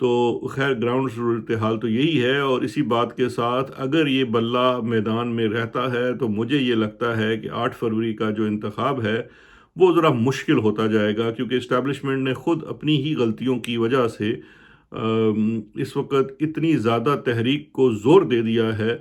تو خیر گراؤنڈ صورتحال تو یہی ہے، اور اسی بات کے ساتھ اگر یہ بلہ میدان میں رہتا ہے تو مجھے یہ لگتا ہے کہ 8 فروری کا جو انتخاب ہے وہ ذرا مشکل ہوتا جائے گا، کیونکہ اسٹیبلشمنٹ نے خود اپنی ہی غلطیوں کی وجہ سے اس وقت اتنی زیادہ تحریک کو زور دے دیا ہے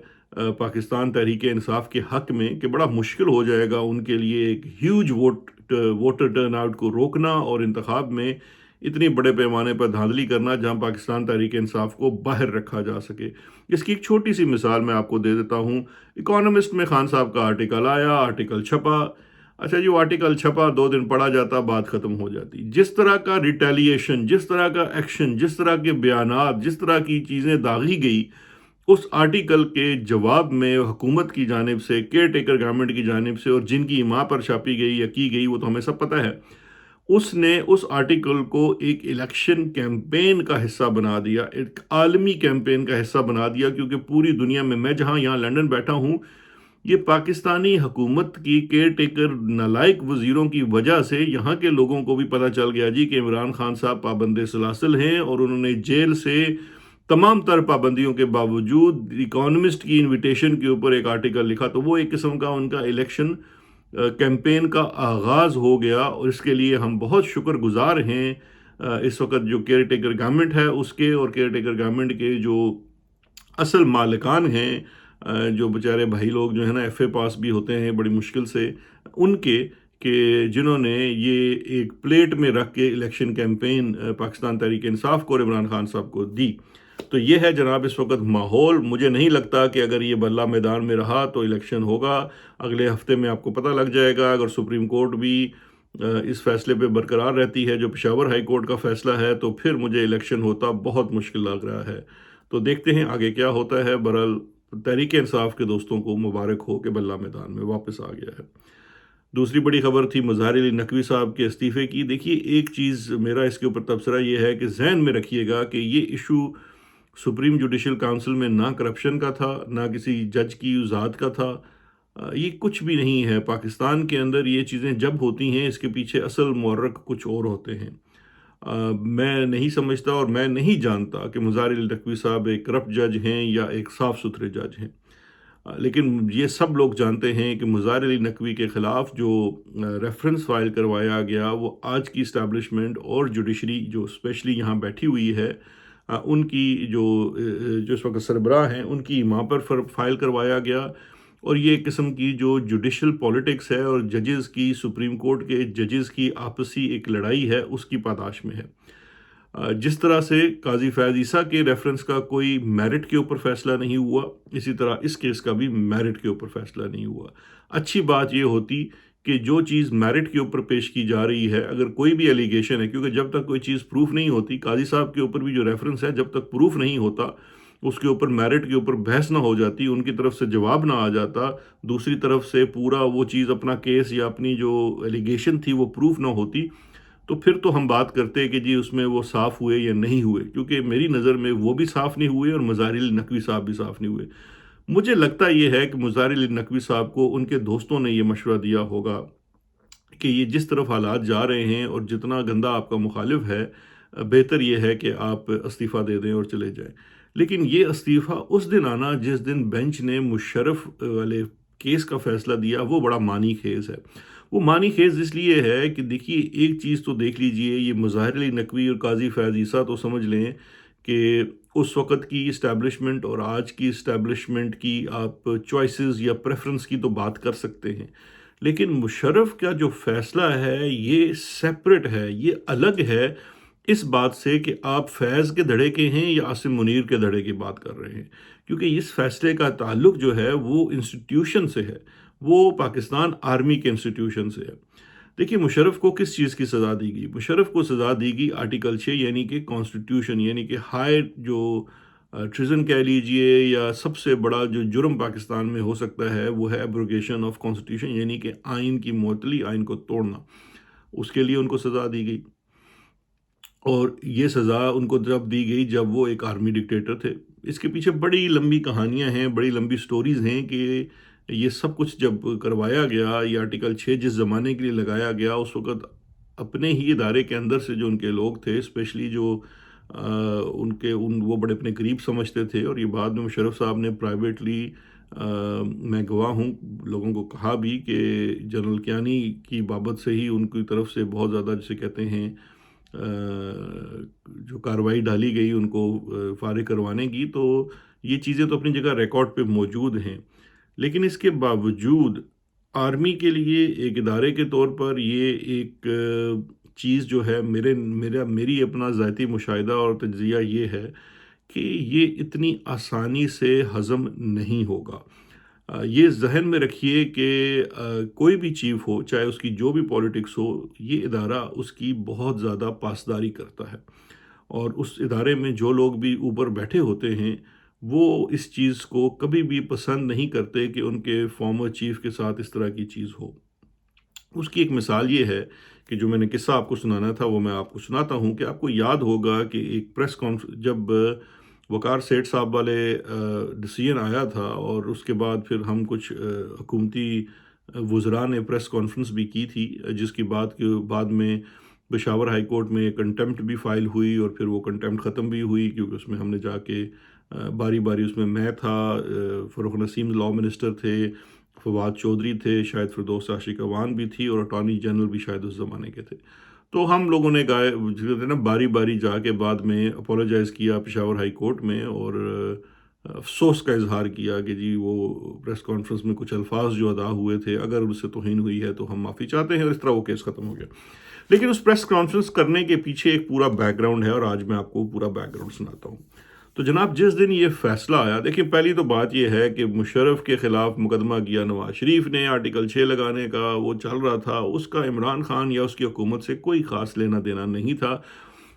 پاکستان تحریک انصاف کے حق میں، کہ بڑا مشکل ہو جائے گا ان کے لیے ایک ہیوج ووٹر ٹرن آؤٹ کو روکنا اور انتخاب میں اتنی بڑے پیمانے پر دھاندلی کرنا جہاں پاکستان تحریک انصاف کو باہر رکھا جا سکے۔ اس کی ایک چھوٹی سی مثال میں آپ کو دے دیتا ہوں۔ اکانومسٹ میں خان صاحب کا آرٹیکل آیا، آرٹیکل چھپا، اچھا جی وہ آرٹیکل چھپا، 2 دن پڑھا جاتا، بات ختم ہو جاتی۔ جس طرح کا ریٹیلیشن، جس طرح کا ایکشن، جس طرح کے بیانات، جس طرح کی چیزیں داغی گئی اس آرٹیکل کے جواب میں حکومت کی جانب سے، کیئر ٹیکر گورنمنٹ کی جانب سے، اور جن کی ماں پر چھاپی گئی یا کی گئی وہ تو ہمیں سب پتہ ہے، اس نے اس آرٹیکل کو ایک الیکشن کیمپین کا حصہ بنا دیا، ایک عالمی کیمپین کا حصہ بنا دیا، کیونکہ پوری دنیا میں جہاں یہاں لندن بیٹھا ہوں، یہ پاکستانی حکومت کی کیئر ٹیکر نالائق وزیروں کی وجہ سے یہاں کے لوگوں کو بھی پتہ چل گیا جی کہ عمران خان صاحب پابند سلاسل ہیں، اور انہوں نے جیل سے تمام تر پابندیوں کے باوجود اکانومسٹ کی انویٹیشن کے اوپر ایک آرٹیکل لکھا، تو وہ ایک قسم کا ان کا الیکشن کیمپین کا آغاز ہو گیا، اور اس کے لیے ہم بہت شکر گزار ہیں اس وقت جو کیئر ٹیکر گورنمنٹ ہے اس کے، اور کیئر ٹیکر گورنمنٹ کے جو اصل مالکان ہیں، جو بیچارے بھائی لوگ جو ہیں نا ایف اے پاس بھی ہوتے ہیں بڑی مشکل سے، ان کے کہ جنہوں نے یہ ایک پلیٹ میں رکھ کے الیکشن کیمپین پاکستان تحریک انصاف کو اور عمران خان صاحب کو دی۔ تو یہ ہے جناب اس وقت ماحول۔ مجھے نہیں لگتا کہ اگر یہ بلہ میدان میں رہا تو الیکشن ہوگا، اگلے ہفتے میں آپ کو پتہ لگ جائے گا۔ اگر سپریم کورٹ بھی اس فیصلے پہ برقرار رہتی ہے جو پشاور ہائی کورٹ کا فیصلہ ہے، تو پھر مجھے الیکشن ہوتا بہت مشکل لگ رہا ہے۔ تو دیکھتے ہیں آگے کیا ہوتا ہے۔ برحال تحریک انصاف کے دوستوں کو مبارک ہو کہ بلہ میدان میں واپس آ گیا ہے۔ دوسری بڑی خبر تھی مظہر علی نقوی صاحب کے استعفے کی۔ دیکھیے ایک چیز میرا اس کے اوپر تبصرہ یہ ہے کہ ذہن میں رکھیے گا کہ یہ ایشو سپریم جوڈیشل کونسل میں نہ کرپشن کا تھا، نہ کسی جج کی ذات کا تھا، یہ کچھ بھی نہیں ہے۔ پاکستان کے اندر یہ چیزیں جب ہوتی ہیں اس کے پیچھے اصل محرک کچھ اور ہوتے ہیں۔ میں نہیں سمجھتا اور میں نہیں جانتا کہ مظہر علی نقوی صاحب ایک کرپٹ جج ہیں یا ایک صاف ستھرے جج ہیں، لیکن یہ سب لوگ جانتے ہیں کہ مظہر علی نقوی کے خلاف جو ریفرنس فائل کروایا گیا وہ آج کی اسٹیبلشمنٹ اور جوڈیشری جو اسپیشلی یہاں بیٹھی ہوئی ہے ان کی جو اس وقت سربراہ ہیں ان کی ماں پر فائل کروایا گیا، اور یہ ایک قسم کی جو جوڈیشل پولیٹکس ہے اور ججز کی، سپریم کورٹ کے ججز کی آپسی ایک لڑائی ہے، اس کی پاداش میں ہے۔ جس طرح سے قاضی فیض عیسیٰ کے ریفرنس کا کوئی میرٹ کے اوپر فیصلہ نہیں ہوا، اسی طرح اس کیس کا بھی میرٹ کے اوپر فیصلہ نہیں ہوا۔ اچھی بات یہ ہوتی کہ جو چیز میرٹ کے اوپر پیش کی جا رہی ہے، اگر کوئی بھی ایلیگیشن ہے، کیونکہ جب تک کوئی چیز پروف نہیں ہوتی، قاضی صاحب کے اوپر بھی جو ریفرنس ہے جب تک پروف نہیں ہوتا، اس کے اوپر میرٹ کے اوپر بحث نہ ہو جاتی، ان کی طرف سے جواب نہ آ جاتا، دوسری طرف سے پورا وہ چیز اپنا کیس یا اپنی جو ایلیگیشن تھی وہ پروف نہ ہوتی، تو پھر تو ہم بات کرتے کہ جی اس میں وہ صاف ہوئے یا نہیں ہوئے، کیونکہ میری نظر میں وہ بھی صاف نہیں ہوئے اور مظہر علی نقوی صاحب بھی صاف نہیں ہوئے۔ مجھے لگتا یہ ہے کہ مظہر علی نقوی صاحب کو ان کے دوستوں نے یہ مشورہ دیا ہوگا کہ یہ جس طرف حالات جا رہے ہیں اور جتنا گندا آپ کا مخالف ہے، بہتر یہ ہے کہ آپ استعفیٰ دے دیں اور چلے جائیں۔ لیکن یہ استعفیٰ اس دن آنا جس دن بینچ نے مشرف والے کیس کا فیصلہ دیا، وہ بڑا معنی خیز ہے۔ وہ معنی خیز اس لیے ہے کہ دیکھیے ایک چیز تو دیکھ لیجئے، یہ مظہر علی نقوی اور قاضی فیض عیسیٰ تو سمجھ لیں کہ اس وقت کی اسٹیبلشمنٹ اور آج کی اسٹیبلشمنٹ کی آپ چوائسز یا پریفرنس کی تو بات کر سکتے ہیں، لیکن مشرف کا جو فیصلہ ہے یہ سیپریٹ ہے، یہ الگ ہے اس بات سے کہ آپ فیض کے دھڑے کے ہیں یا عاصم منیر کے دھڑے کی بات کر رہے ہیں، کیونکہ اس فیصلے کا تعلق جو ہے وہ انسٹیٹیوشن سے ہے، وہ پاکستان آرمی کے انسٹیٹیوشن سے ہے۔ دیکھیے مشرف کو کس چیز کی سزا دی گئی؟ مشرف کو سزا دی گئی آرٹیکل 6 یعنی کہ کانسٹیٹیوشن، یعنی کہ ہائی جو ٹریزن کہہ لیجئے، یا سب سے بڑا جو جرم پاکستان میں ہو سکتا ہے وہ ہے ایبروگیشن آف کانسٹیٹیوشن، یعنی کہ آئین کی معطلی، آئین کو توڑنا۔ اس کے لیے ان کو سزا دی گئی، اور یہ سزا ان کو جب دی گئی جب وہ ایک آرمی ڈکٹیٹر تھے۔ اس کے پیچھے بڑی لمبی کہانیاں ہیں، بڑی لمبی سٹوریز ہیں کہ یہ سب کچھ جب کروایا گیا، یہ آرٹیکل 6 جس زمانے کے لیے لگایا گیا، اس وقت اپنے ہی ادارے کے اندر سے جو ان کے لوگ تھے، اسپیشلی جو وہ بڑے اپنے قریب سمجھتے تھے، اور یہ بعد میں مشرف صاحب نے پرائیویٹلی، میں گواہ ہوں، لوگوں کو کہا بھی کہ جنرل کیانی کی بابت سے ہی ان کی طرف سے بہت زیادہ جسے کہتے ہیں جو کارروائی ڈالی گئی ان کو فارغ کروانے کی، تو یہ چیزیں تو اپنی جگہ ریکارڈ پہ موجود ہیں. لیکن اس کے باوجود آرمی کے لیے ایک ادارے کے طور پر یہ ایک چیز جو ہے میری اپنا ذاتی مشاہدہ اور تجزیہ یہ ہے کہ یہ اتنی آسانی سے ہضم نہیں ہوگا. یہ ذہن میں رکھیے کہ کوئی بھی چیف ہو، چاہے اس کی جو بھی پولیٹکس ہو، یہ ادارہ اس کی بہت زیادہ پاسداری کرتا ہے، اور اس ادارے میں جو لوگ بھی اوپر بیٹھے ہوتے ہیں وہ اس چیز کو کبھی بھی پسند نہیں کرتے کہ ان کے فارمر چیف کے ساتھ اس طرح کی چیز ہو. اس کی ایک مثال یہ ہے کہ جو میں نے قصہ آپ کو سنانا تھا وہ میں آپ کو سناتا ہوں کہ آپ کو یاد ہوگا کہ ایک پریس کانفرنس جب وقار سیٹھ صاحب والے ڈیسیژن آیا تھا، اور اس کے بعد پھر ہم کچھ حکومتی وزراء نے پریس کانفرنس بھی کی تھی، جس کی بعد میں پشاور ہائی کورٹ میں کنٹیمپٹ بھی فائل ہوئی، اور پھر وہ کنٹیمپٹ ختم بھی ہوئی، کیونکہ اس میں ہم نے جا کے باری باری، اس میں تھا، فروخ نسیم لاء منسٹر تھے، فواد چودھری تھے، شاید فردوس عاشق اوان بھی تھی، اور اٹارنی جنرل بھی شاید اس زمانے کے تھے. تو ہم لوگوں نے باری باری جا کے بعد میں اپولوجائز کیا پشاور ہائی کورٹ میں، اور افسوس کا اظہار کیا کہ جی وہ پریس کانفرنس میں کچھ الفاظ جو ادا ہوئے تھے، اگر اس سے توہین ہوئی ہے تو ہم معافی چاہتے ہیں، اور اس طرح وہ کیس ختم ہو گیا. لیکن اس پریس کانفرنس کرنے کے پیچھے ایک پورا بیک گراؤنڈ ہے، اور آج میں آپ کو پورا بیک گراؤنڈ سناتا ہوں. تو جناب، جس دن یہ فیصلہ آیا، دیکھیں پہلی تو بات یہ ہے کہ مشرف کے خلاف مقدمہ کیا نواز شریف نے، آرٹیکل 6 لگانے کا وہ چل رہا تھا، اس کا عمران خان یا اس کی حکومت سے کوئی خاص لینا دینا نہیں تھا،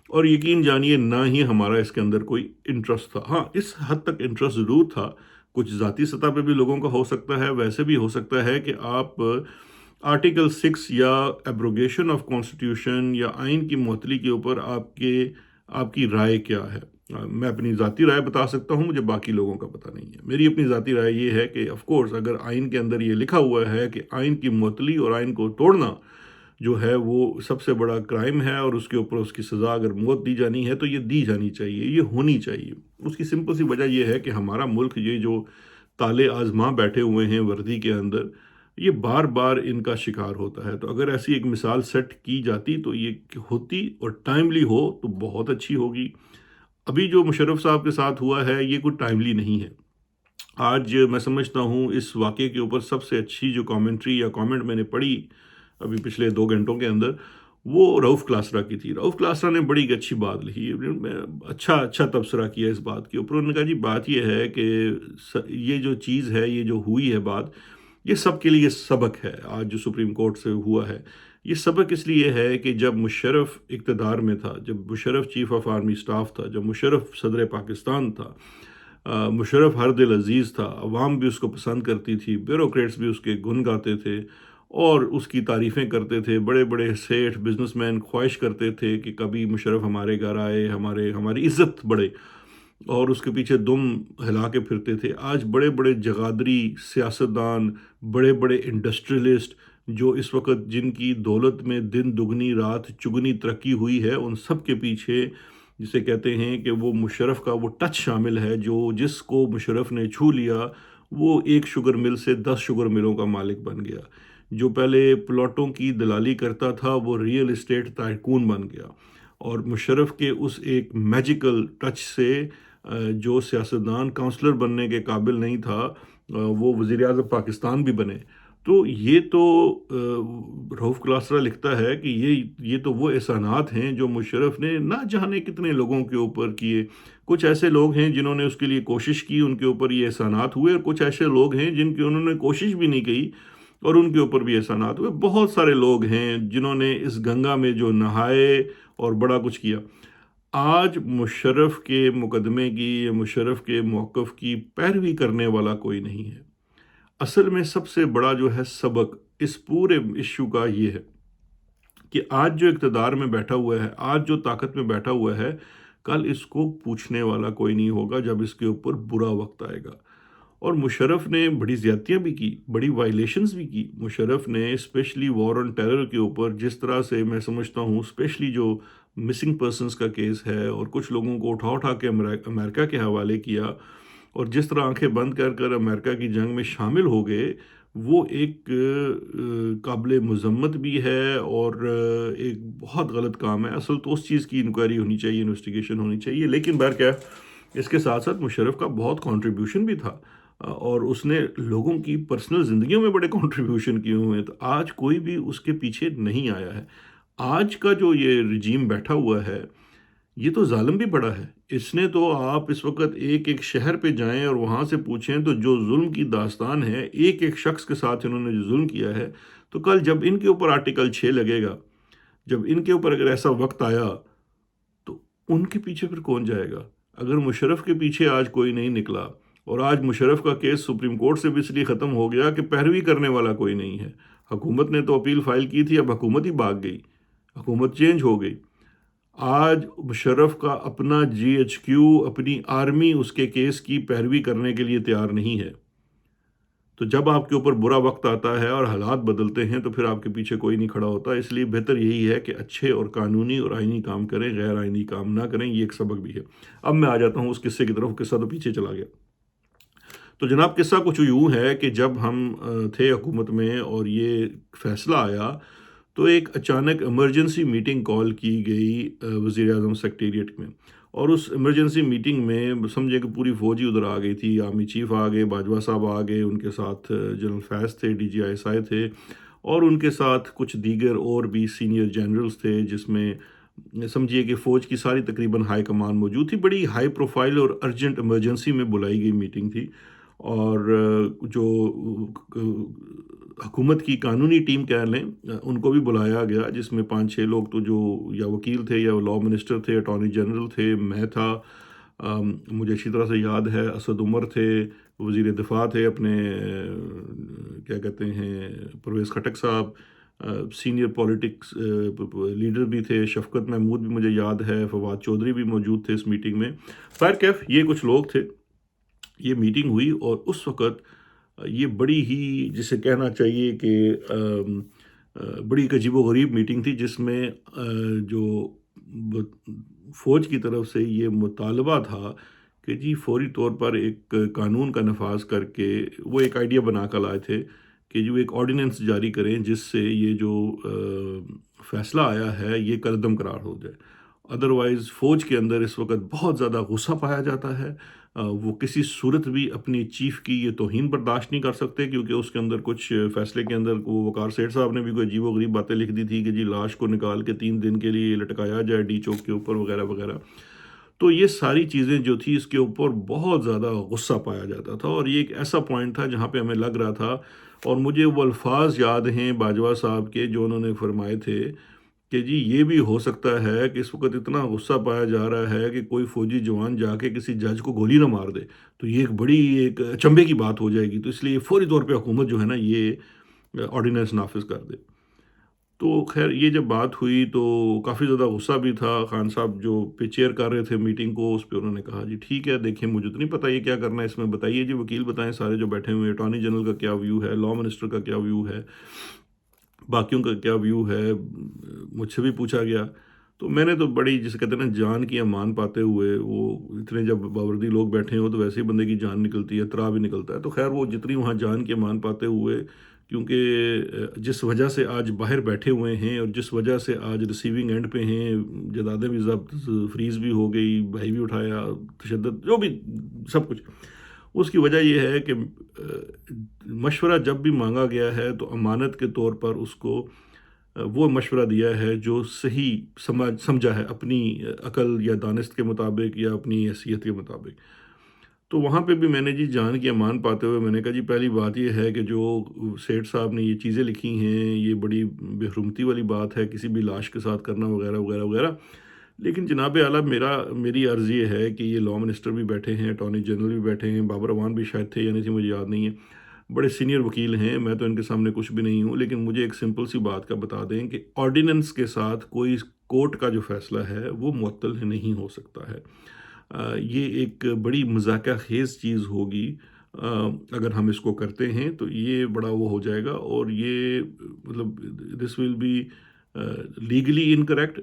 اور یقین جانیے نہ ہی ہمارا اس کے اندر کوئی انٹرسٹ تھا. ہاں، اس حد تک انٹرسٹ ضرور تھا، کچھ ذاتی سطح پہ بھی لوگوں کا ہو سکتا ہے، ویسے بھی ہو سکتا ہے کہ آپ آرٹیکل 6 یا ایبروگیشن آف کانسٹیٹیوشن یا آئین کی معطلی کے اوپر آپ کی رائے کیا ہے. میں اپنی ذاتی رائے بتا سکتا ہوں، مجھے باقی لوگوں کا پتہ نہیں ہے. میری اپنی ذاتی رائے یہ ہے کہ آف کورس اگر آئین کے اندر یہ لکھا ہوا ہے کہ آئین کی معطلی اور آئین کو توڑنا جو ہے وہ سب سے بڑا کرائم ہے، اور اس کے اوپر اس کی سزا اگر موت دی جانی ہے تو یہ دی جانی چاہیے، یہ ہونی چاہیے. اس کی سمپل سی وجہ یہ ہے کہ ہمارا ملک یہ جو تالے آزماں بیٹھے ہوئے ہیں وردی کے اندر، یہ بار بار ان کا شکار ہوتا ہے. تو اگر ایسی ایک مثال سیٹ کی جاتی تو یہ ہوتی، اور ٹائملی ہو تو بہت اچھی ہوگی. ابھی جو مشرف صاحب کے ساتھ ہوا ہے یہ کوئی ٹائملی نہیں ہے. آج میں سمجھتا ہوں اس واقعے کے اوپر سب سے اچھی جو کامنٹری یا کامنٹ میں نے پڑھی ابھی پچھلے 2 گھنٹوں کے اندر، وہ رؤف کلاسرا کی تھی. رؤف کلاسرا نے بڑی اچھی بات لکھی، اچھا تبصرہ کیا اس بات کے اوپر. انہوں نے کہا جی بات یہ ہے کہ یہ جو چیز ہے، یہ جو ہوئی ہے بات، یہ سب کے لیے سبق ہے. آج جو سپریم کورٹ سے ہوا ہے یہ سبق اس لیے ہے کہ جب مشرف اقتدار میں تھا، جب Musharraf chief of army staff تھا، جب مشرف صدر پاکستان تھا، مشرف ہر دل عزیز تھا، عوام بھی اس کو پسند کرتی تھی، بیوروکریٹس بھی اس کے گن گاتے تھے اور اس کی تعریفیں کرتے تھے. بڑے بڑے سیٹھ بزنس مین خواہش کرتے تھے کہ کبھی مشرف ہمارے گھر آئے، ہماری عزت بڑھے، اور اس کے پیچھے دم ہلا کے پھرتے تھے. آج بڑے بڑے جغادری سیاستدان، بڑے بڑے انڈسٹریلسٹ جو اس وقت جن کی دولت میں دن دگنی رات چگنی ترقی ہوئی ہے، ان سب کے پیچھے جسے کہتے ہیں کہ وہ مشرف کا وہ ٹچ شامل ہے. جس کو مشرف نے چھو لیا وہ ایک شوگر مل سے 10 شوگر ملوں کا مالک بن گیا. جو پہلے پلاٹوں کی دلالی کرتا تھا وہ ریئل اسٹیٹ تائکون بن گیا. اور مشرف کے اس ایک میجیکل ٹچ سے جو سیاستدان کونسلر بننے کے قابل نہیں تھا وہ وزیر اعظم پاکستان بھی بنے. تو یہ تو رؤف کلاسرا لکھتا ہے کہ یہ تو وہ احسانات ہیں جو مشرف نے نہ جانے کتنے لوگوں کے اوپر کیے. کچھ ایسے لوگ ہیں جنہوں نے اس کے لیے کوشش کی، ان کے اوپر یہ احسانات ہوئے، اور کچھ ایسے لوگ ہیں جن کی انہوں نے کوشش بھی نہیں کی اور ان کے اوپر بھی احسانات ہوئے. بہت سارے لوگ ہیں جنہوں نے اس گنگا میں جو نہائے اور بڑا کچھ کیا. آج مشرف کے مقدمے کی یا مشرف کے موقف کی پیروی کرنے والا کوئی نہیں ہے. اصل میں سب سے بڑا جو ہے سبق اس پورے ایشو کا یہ ہے کہ آج جو اقتدار میں بیٹھا ہوا ہے، آج جو طاقت میں بیٹھا ہوا ہے، کل اس کو پوچھنے والا کوئی نہیں ہوگا جب اس کے اوپر برا وقت آئے گا. اور مشرف نے بڑی زیادتیاں بھی کی، بڑی وائلیشنز بھی کی۔ مشرف نے اسپیشلی وار آن ٹیرر کے اوپر جس طرح سے میں سمجھتا ہوں، اسپیشلی جو مسنگ پرسنز کا کیس ہے اور کچھ لوگوں کو اٹھا اٹھا کے امریکہ کے حوالے کیا، اور جس طرح آنکھیں بند کر کر امریکہ کی جنگ میں شامل ہو گئے، وہ ایک قابل مذمت بھی ہے اور ایک بہت غلط کام ہے۔ اصل تو اس چیز کی انکوائری ہونی چاہیے، انویسٹیگیشن ہونی چاہیے، لیکن بہرکیف اس کے ساتھ ساتھ مشرف کا بہت کنٹریبیوشن بھی تھا، اور اس نے لوگوں کی پرسنل زندگیوں میں بڑے کنٹریبیوشن کیے ہوئے ہیں، تو آج کوئی بھی اس کے پیچھے نہیں آیا ہے۔ آج کا جو یہ رجیم بیٹھا ہوا ہے، یہ تو ظالم بھی بڑا ہے۔ اس نے تو، آپ اس وقت ایک ایک شہر پہ جائیں اور وہاں سے پوچھیں تو جو ظلم کی داستان ہے، ایک ایک شخص کے ساتھ انہوں نے جو ظلم کیا ہے، تو کل جب ان کے اوپر آرٹیکل 6 لگے گا، جب ان کے اوپر اگر ایسا وقت آیا تو ان کے پیچھے پھر کون جائے گا؟ اگر مشرف کے پیچھے آج کوئی نہیں نکلا، اور آج مشرف کا کیس سپریم کورٹ سے بھی اس لیے ختم ہو گیا کہ پیروی کرنے والا کوئی نہیں ہے۔ حکومت نے تو اپیل فائل کی تھی، اب حکومت ہی بھاگ گئی، حکومت چینج ہو گئی۔ آج مشرف کا اپنا جی ایچ کیو، اپنی آرمی اس کے کیس کی پیروی کرنے کے لیے تیار نہیں ہے۔ تو جب آپ کے اوپر برا وقت آتا ہے اور حالات بدلتے ہیں تو پھر آپ کے پیچھے کوئی نہیں کھڑا ہوتا۔ اس لیے بہتر یہی ہے کہ اچھے اور قانونی اور آئینی کام کریں، غیر آئینی کام نہ کریں۔ یہ ایک سبق بھی ہے۔ اب میں آ جاتا ہوں اس قصے کی طرف۔ قصہ تو پیچھے چلا گیا۔ تو جناب، قصہ کچھ یوں ہے کہ جب ہم تھے حکومت میں اور یہ فیصلہ آیا، تو ایک اچانک ایمرجنسی میٹنگ کال کی گئی وزیر اعظم سیکریٹریٹ میں، اور اس ایمرجنسی میٹنگ میں سمجھے کہ پوری فوج ہی ادھر آ گئی تھی۔ آرمی چیف آ گئے، باجوہ صاحب آ گئے، ان کے ساتھ جنرل فیض تھے، D G I S I تھے، اور ان کے ساتھ کچھ دیگر اور بھی سینئر جنرلز تھے، جس میں سمجھیے کہ فوج کی ساری تقریباً ہائی کمان موجود تھی۔ بڑی ہائی پروفائل اور ارجنٹ ایمرجنسی میں بلائی گئی میٹنگ تھی، اور جو حکومت کی قانونی ٹیم کہہ لیں، ان کو بھی بلایا گیا، جس میں 5-6 لوگ تو جو یا وکیل تھے یا لا منسٹر تھے، اٹارنی جنرل تھے، میں تھا، مجھے اچھی طرح سے یاد ہے، اسد عمر تھے، وزیر دفاع تھے اپنے کیا کہتے ہیں پرویز خٹک صاحب، سینئر پولیٹکس لیڈر بھی تھے، شفقت محمود بھی مجھے یاد ہے، فواد چودھری بھی موجود تھے اس میٹنگ میں۔ خیر کیف، یہ کچھ لوگ تھے۔ یہ میٹنگ ہوئی اور اس وقت یہ بڑی ہی، جسے کہنا چاہیے کہ بڑی ایک عجیب و غریب میٹنگ تھی، جس میں جو فوج کی طرف سے یہ مطالبہ تھا کہ جی فوری طور پر ایک قانون کا نفاذ کر کے، وہ ایک آئیڈیا بنا کر لائے تھے کہ جو ایک آرڈیننس جاری کریں جس سے یہ جو فیصلہ آیا ہے یہ کالعدم قرار ہو جائے۔ ادروائز فوج کے اندر اس وقت بہت زیادہ غصہ پایا جاتا ہے۔ وہ کسی صورت بھی اپنی چیف کی یہ توہین برداشت نہیں کر سکتے، کیونکہ اس کے اندر کچھ فیصلے کے اندر وقار سیٹھ صاحب نے بھی کوئی عجیب و غریب باتیں لکھ دی تھی کہ جی لاش کو نکال کے 3 دن کے لیے لٹکایا جائے ڈی چوک کے اوپر، وغیرہ وغیرہ۔ تو یہ ساری چیزیں جو تھی، اس کے اوپر بہت زیادہ غصہ پایا جاتا تھا، اور یہ ایک ایسا پوائنٹ تھا جہاں پہ ہمیں لگ رہا تھا، اور مجھے وہ الفاظ یاد ہیں باجوہ صاحب کے جو انہوں نے فرمائے تھے کہ جی یہ بھی ہو سکتا ہے کہ اس وقت اتنا غصہ پایا جا رہا ہے کہ کوئی فوجی جوان جا کے کسی جج کو گولی نہ مار دے، تو یہ ایک بڑی ایک اچنبے کی بات ہو جائے گی، تو اس لیے فوری طور پہ حکومت جو ہے نا یہ آرڈیننس نافذ کر دے۔ تو خیر یہ جب بات ہوئی تو کافی زیادہ غصہ بھی تھا۔ خان صاحب جو پہ چیئر کر رہے تھے میٹنگ کو، اس پہ انہوں نے کہا جی ٹھیک ہے، دیکھیں مجھے تو نہیں پتہ یہ کیا کرنا ہے اس میں، بتائیے جی، وکیل بتائیں سارے جو بیٹھے ہوئے ہیں، اٹارنی جنرل کا کیا ویو ہے، لا منسٹر کا کیا ویو ہے، باقیوں کا کیا ویو ہے۔ مجھ سے بھی پوچھا گیا، تو میں نے تو بڑی، جسے کہتے ہیں نا جان کی امان پاتے ہوئے، وہ اتنے جب باوردی لوگ بیٹھے ہوں تو ویسے ہی بندے کی جان نکلتی ہے، ترا بھی نکلتا ہے، تو خیر وہ جتنی وہاں جان کی امان پاتے ہوئے، کیونکہ جس وجہ سے آج باہر بیٹھے ہوئے ہیں اور جس وجہ سے آج ریسیونگ اینڈ پہ ہیں، جائیدادیں بھی ضبط، فریز بھی ہو گئی، بھائی بھی اٹھایا، تشدد جو بھی سب کچھ، اس کی وجہ یہ ہے کہ مشورہ جب بھی مانگا گیا ہے تو امانت کے طور پر اس کو وہ مشورہ دیا ہے جو صحیح سمجھا ہے، اپنی عقل یا دانست کے مطابق یا اپنی حیثیت کے مطابق۔ تو وہاں پہ بھی میں نے جی جان کی امان پاتے ہوئے میں نے کہا جی پہلی بات یہ ہے کہ جو سیٹھ صاحب نے یہ چیزیں لکھی ہیں یہ بڑی بے حرمتی والی بات ہے، کسی بھی لاش کے ساتھ کرنا، وغیرہ وغیرہ وغیرہ۔ لیکن جناب اعلیٰ، میری عرض یہ ہے کہ یہ لا منسٹر بھی بیٹھے ہیں، اٹارنی جنرل بھی بیٹھے ہیں، بابر اعوان بھی شاید تھے یا نہیں تھے، مجھے یاد نہیں ہے، بڑے سینئر وکیل ہیں، میں تو ان کے سامنے کچھ بھی نہیں ہوں، لیکن مجھے ایک سمپل سی بات کا بتا دیں کہ آرڈیننس کے ساتھ کوئی کورٹ کا جو فیصلہ ہے وہ معطل نہیں ہو سکتا ہے۔ یہ ایک بڑی مذاکرہ خیز چیز ہوگی اگر ہم اس کو کرتے ہیں تو یہ بڑا وہ ہو جائے گا، اور یہ مطلب this will be legally incorrect,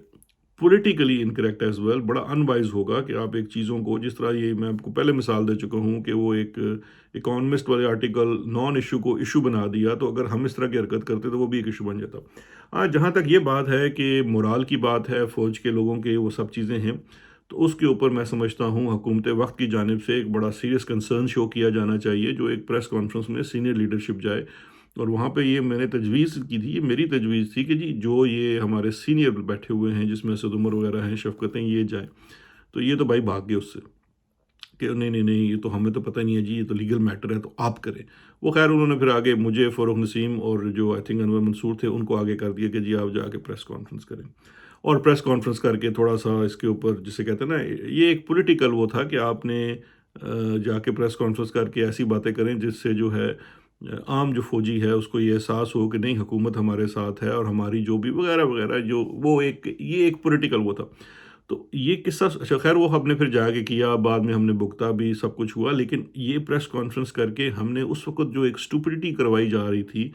politically incorrect as well, بڑا ان وائز ہوگا کہ آپ ایک چیزوں کو جس طرح، یہ میں آپ کو پہلے مثال دے چکا ہوں کہ وہ ایک اکانومسٹ والے آرٹیکل نان ایشو کو ایشو بنا دیا، تو اگر ہم اس طرح کی حرکت کرتے تو وہ بھی ایک ایشو بن جاتا۔ ہاں، جہاں تک یہ بات ہے کہ مورال کی بات ہے، فوج کے لوگوں کے وہ سب چیزیں ہیں، تو اس کے اوپر میں سمجھتا ہوں حکومت وقت کی جانب سے ایک بڑا سیریس کنسرن شو کیا جانا چاہیے، جو ایک پریس کانفرنس میں سینئر لیڈرشپ جائے، اور وہاں پہ یہ میں نے تجویز کی تھی، یہ میری تجویز تھی کہ جی جو یہ ہمارے سینئر بیٹھے ہوئے ہیں، جس میں اسد عمر وغیرہ ہیں، شفقتیں، یہ جائیں، تو یہ تو بھائی بھاگ گئے اس سے کہ نہیں نہیں نہیں، یہ تو ہمیں تو پتہ نہیں ہے جی، یہ تو لیگل میٹر ہے تو آپ کریں۔ وہ خیر انہوں نے پھر آگے مجھے، فاروق نسیم اور جو آئی تھنک انور منصور تھے، ان کو آگے کر دیا کہ جی آپ جا کے پریس کانفرنس کریں، اور پریس کانفرنس کر کے تھوڑا سا اس کے اوپر، جسے کہتے ہیں نا، یہ ایک پولیٹیکل وہ تھا کہ آپ نے جا کے پریس کانفرنس کر کے ایسی باتیں کریں جس سے جو ہے عام جو فوجی ہے اس کو یہ احساس ہو کہ نہیں، حکومت ہمارے ساتھ ہے، اور ہماری جو بھی وغیرہ وغیرہ، جو وہ ایک، یہ ایک پولیٹیکل وہ تھا۔ تو یہ قصہ، اچھا خیر وہ ہم نے پھر جا کے کیا، بعد میں ہم نے بھگتا بھی، سب کچھ ہوا، لیکن یہ پریس کانفرنس کر کے ہم نے اس وقت جو ایک اسٹوپڈیٹی کروائی جا رہی تھی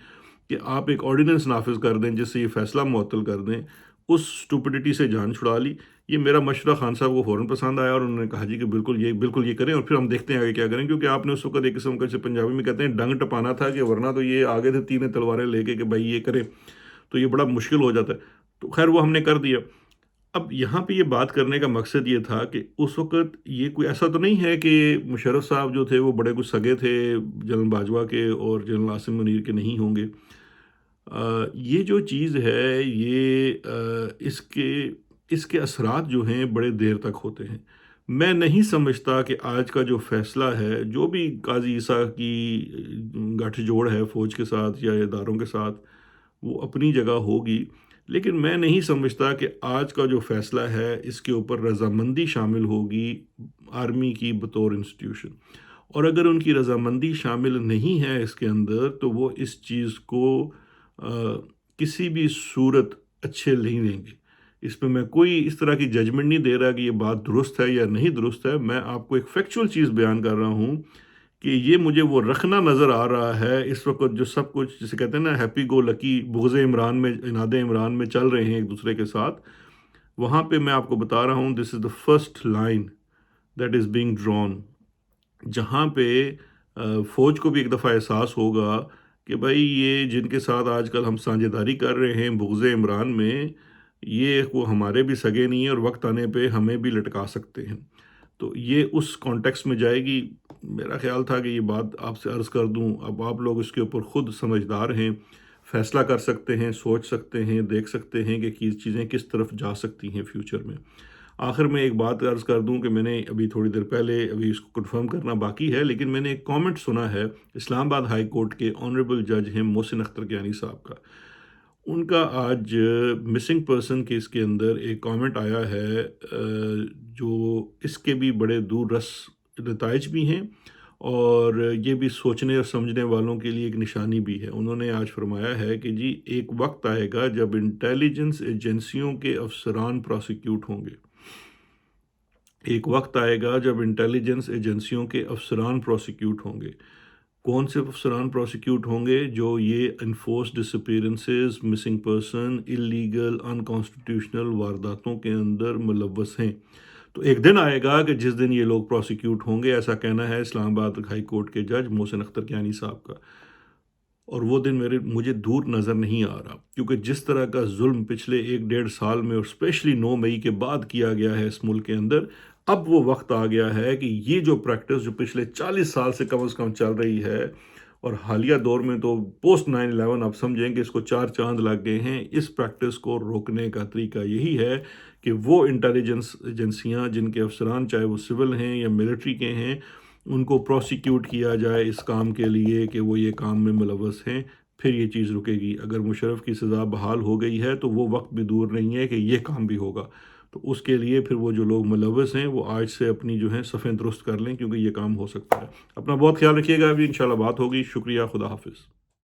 کہ آپ ایک آرڈیننس نافذ کر دیں جس سے یہ فیصلہ معطل کر دیں، اس اسٹوپڈیٹی سے جان چھڑا لی۔ یہ میرا مشورہ خان صاحب کو فوراً پسند آیا، اور انہوں نے کہا جی کہ بالکل یہ کریں، اور پھر ہم دیکھتے ہیں آگے کیا کریں، کیونکہ آپ نے اس وقت ایک قسم کا، جسے پنجابی میں کہتے ہیں، ڈنگ ٹپانا تھا، کہ ورنہ تو یہ آگے تھے تینوں تلواریں لے کے کہ بھائی یہ کریں، تو یہ بڑا مشکل ہو جاتا ہے۔ تو خیر وہ ہم نے کر دیا۔ اب یہاں پہ یہ بات کرنے کا مقصد یہ تھا کہ اس وقت یہ کوئی ایسا تو نہیں ہے کہ مشرف صاحب جو تھے وہ بڑے کچھ سگے تھے جنرل باجوہ کے اور جنرل عاصم منیر کے نہیں ہوں گے۔ یہ جو چیز ہے، یہ اس کے اثرات جو ہیں بڑے دیر تک ہوتے ہیں۔ میں نہیں سمجھتا کہ آج کا جو فیصلہ ہے، جو بھی قاضی عیسیٰ کی گٹھ جوڑ ہے فوج کے ساتھ یا اداروں کے ساتھ، وہ اپنی جگہ ہوگی، لیکن میں نہیں سمجھتا کہ آج کا جو فیصلہ ہے اس کے اوپر رضامندی شامل ہوگی آرمی کی بطور انسٹیٹیوشن، اور اگر ان کی رضامندی شامل نہیں ہے اس کے اندر، تو وہ اس چیز کو کسی بھی صورت اچھے نہیں لیں گے۔ اس پہ میں کوئی اس طرح کی ججمنٹ نہیں دے رہا کہ یہ بات درست ہے یا نہیں درست ہے، میں آپ کو ایک فیکچول چیز بیان کر رہا ہوں کہ یہ مجھے وہ رکھنا نظر آ رہا ہے اس وقت، جو سب کچھ جسے کہتے ہیں نا ہیپی گو لکی، بغض عمران میں، عناد عمران میں چل رہے ہیں ایک دوسرے کے ساتھ، وہاں پہ میں آپ کو بتا رہا ہوں this is the first line that is being drawn, جہاں پہ فوج کو بھی ایک دفعہ احساس ہوگا کہ بھائی یہ جن کے ساتھ آج کل ہم سانجھ داری کر رہے ہیں بغض عمران میں، یہ وہ ہمارے بھی سگے نہیں ہیں، اور وقت آنے پہ ہمیں بھی لٹکا سکتے ہیں۔ تو یہ اس کانٹیکس میں جائے گی۔ میرا خیال تھا کہ یہ بات آپ سے عرض کر دوں، اب آپ لوگ اس کے اوپر خود سمجھدار ہیں، فیصلہ کر سکتے ہیں، سوچ سکتے ہیں، دیکھ سکتے ہیں کہ چیزیں کس طرف جا سکتی ہیں فیوچر میں۔ آخر میں ایک بات عرض کر دوں کہ میں نے ابھی تھوڑی دیر پہلے، ابھی اس کو کنفرم کرنا باقی ہے، لیکن میں نے ایک کامنٹ سنا ہے اسلام آباد ہائی کورٹ کے آنریبل جج ہیں محسن اختر کیانی صاحب کا۔ ان کا آج مسنگ پرسن کیس کے اندر ایک کامنٹ آیا ہے، جو اس کے بھی بڑے دور رس نتائج بھی ہیں، اور یہ بھی سوچنے اور سمجھنے والوں کے لیے ایک نشانی بھی ہے۔ انہوں نے آج فرمایا ہے کہ جی ایک وقت آئے گا جب انٹیلیجنس ایجنسیوں کے افسران پروسیکیوٹ ہوں گے، ایک وقت آئے گا جب انٹیلیجنس ایجنسیوں کے افسران پروسیکیوٹ ہوں گے۔ کون سے افسران پروسیکیوٹ ہوں گے؟ جو یہ enforced disappearances, missing person, illegal unconstitutional وارداتوں کے اندر ملوث ہیں۔ تو ایک دن آئے گا کہ جس دن یہ لوگ پروسیکیوٹ ہوں گے، ایسا کہنا ہے اسلام آباد ہائی کورٹ کے جج محسن اختر کیانی صاحب کا، اور وہ دن مجھے دور نظر نہیں آ رہا، کیونکہ جس طرح کا ظلم پچھلے 1-1.5 سال میں، اور اسپیشلی 9 مئی کے بعد کیا گیا ہے اس ملک کے اندر، اب وہ وقت آ گیا ہے کہ یہ جو پریکٹس جو پچھلے 40 سال سے کم از کم چل رہی ہے، اور حالیہ دور میں تو پوسٹ 9/11 آپ سمجھیں کہ اس کو 4 چاند لگ گئے ہیں، اس پریکٹس کو روکنے کا طریقہ یہی ہے کہ وہ انٹیلیجنس ایجنسیاں جن کے افسران چاہے وہ سول ہیں یا ملٹری کے ہیں، ان کو پروسیکیوٹ کیا جائے اس کام کے لیے کہ وہ یہ کام میں ملوث ہیں، پھر یہ چیز رکے گی۔ اگر مشرف کی سزا بحال ہو گئی ہے تو وہ وقت بھی دور نہیں ہے کہ یہ کام بھی ہوگا، تو اس کے لیے پھر وہ جو لوگ ملوث ہیں وہ آج سے اپنی جو ہیں صفیں درست کر لیں، کیونکہ یہ کام ہو سکتا ہے۔ اپنا بہت خیال رکھیے گا، ابھی انشاءاللہ بات ہوگی۔ شکریہ، خدا حافظ۔